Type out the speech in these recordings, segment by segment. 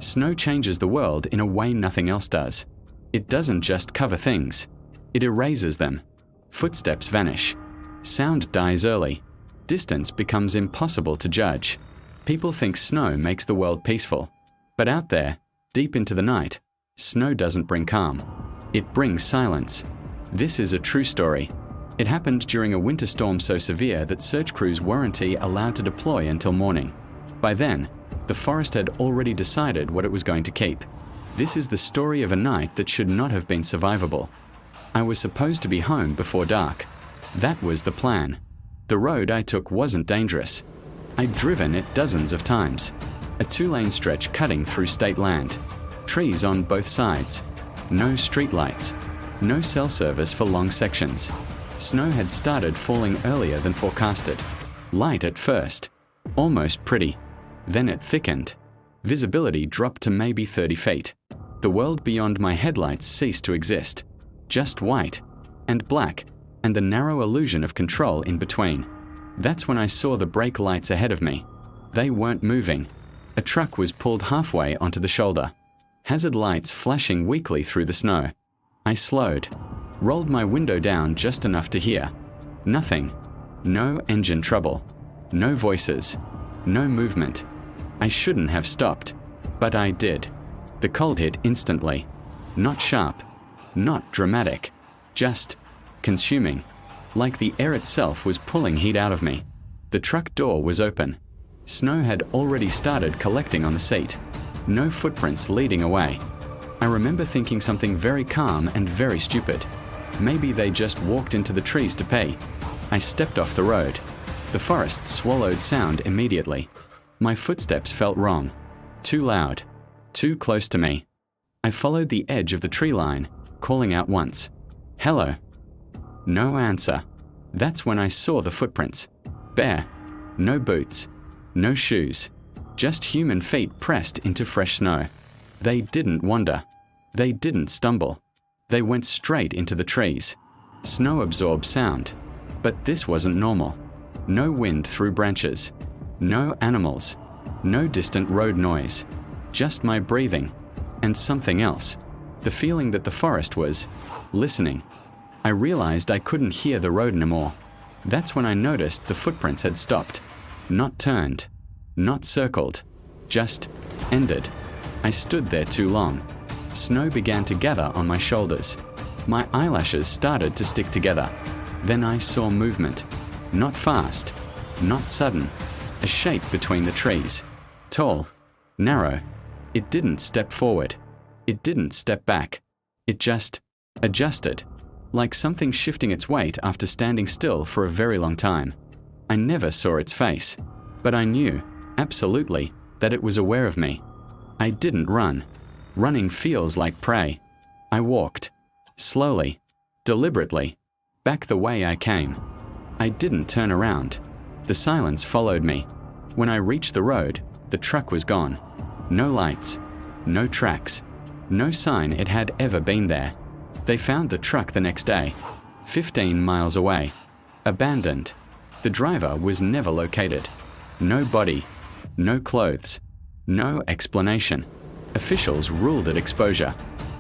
Snow changes the world in a way nothing else does. It doesn't just cover things. It erases them. Footsteps vanish. Sound dies early. Distance becomes impossible to judge. People think snow makes the world peaceful. But out there, deep into the night, snow doesn't bring calm. It brings silence. This is a true story. It happened during a winter storm so severe that search crews weren't allowed to deploy until morning. By then, the forest had already decided what it was going to keep. This is the story of a night that should not have been survivable. I was supposed to be home before dark. That was the plan. The road I took wasn't dangerous. I'd driven it dozens of times. A 2-lane stretch cutting through state land. Trees on both sides. No streetlights. No cell service for long sections. Snow had started falling earlier than forecasted. Light at first. Almost pretty. Then it thickened. Visibility dropped to maybe 30 feet. The world beyond my headlights ceased to exist. Just white. And black. And the narrow illusion of control in between. That's when I saw the brake lights ahead of me. They weren't moving. A truck was pulled halfway onto the shoulder. Hazard lights flashing weakly through the snow. I slowed. Rolled my window down just enough to hear. Nothing. No engine trouble. No voices. No movement. I shouldn't have stopped. But I did. The cold hit instantly. Not sharp. Not dramatic. Just consuming. Like the air itself was pulling heat out of me. The truck door was open. Snow had already started collecting on the seat. No footprints leading away. I remember thinking something very calm and very stupid. Maybe they just walked into the trees to pee. I stepped off the road. The forest swallowed sound immediately. My footsteps felt wrong. Too loud. Too close to me. I followed the edge of the tree line, calling out once. Hello. No answer. That's when I saw the footprints. Bare. No boots. No shoes. Just human feet pressed into fresh snow. They didn't wander. They didn't stumble. They went straight into the trees. Snow absorbed sound. But this wasn't normal. No wind through branches. No animals. No distant road noise. Just my breathing. And something else. The feeling that the forest was listening. I realized I couldn't hear the road anymore. That's when I noticed the footprints had stopped. Not turned. Not circled. Just ended. I stood there too long. Snow began to gather on my shoulders. My eyelashes started to stick together. Then I saw movement. Not fast. Not sudden. A shape between the trees. Tall. Narrow. It didn't step forward. It didn't step back. It just adjusted. Like something shifting its weight after standing still for a very long time. I never saw its face. But I knew, absolutely, that it was aware of me. I didn't run. Running feels like prey. I walked. Slowly. Deliberately. Back the way I came. I didn't turn around. The silence followed me. When I reached the road, the truck was gone. No lights. No tracks. No sign it had ever been there. They found the truck the next day. 15 miles away. Abandoned. The driver was never located. No body. No clothes. No explanation. Officials ruled it exposure.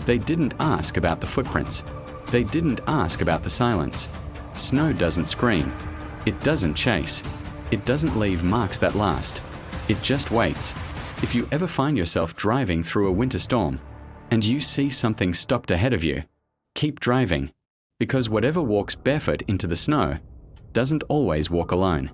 They didn't ask about the footprints. They didn't ask about the silence. Snow doesn't scream. It doesn't chase. It doesn't leave marks that last. It just waits. If you ever find yourself driving through a winter storm, and you see something stopped ahead of you, keep driving, because whatever walks barefoot into the snow doesn't always walk alone.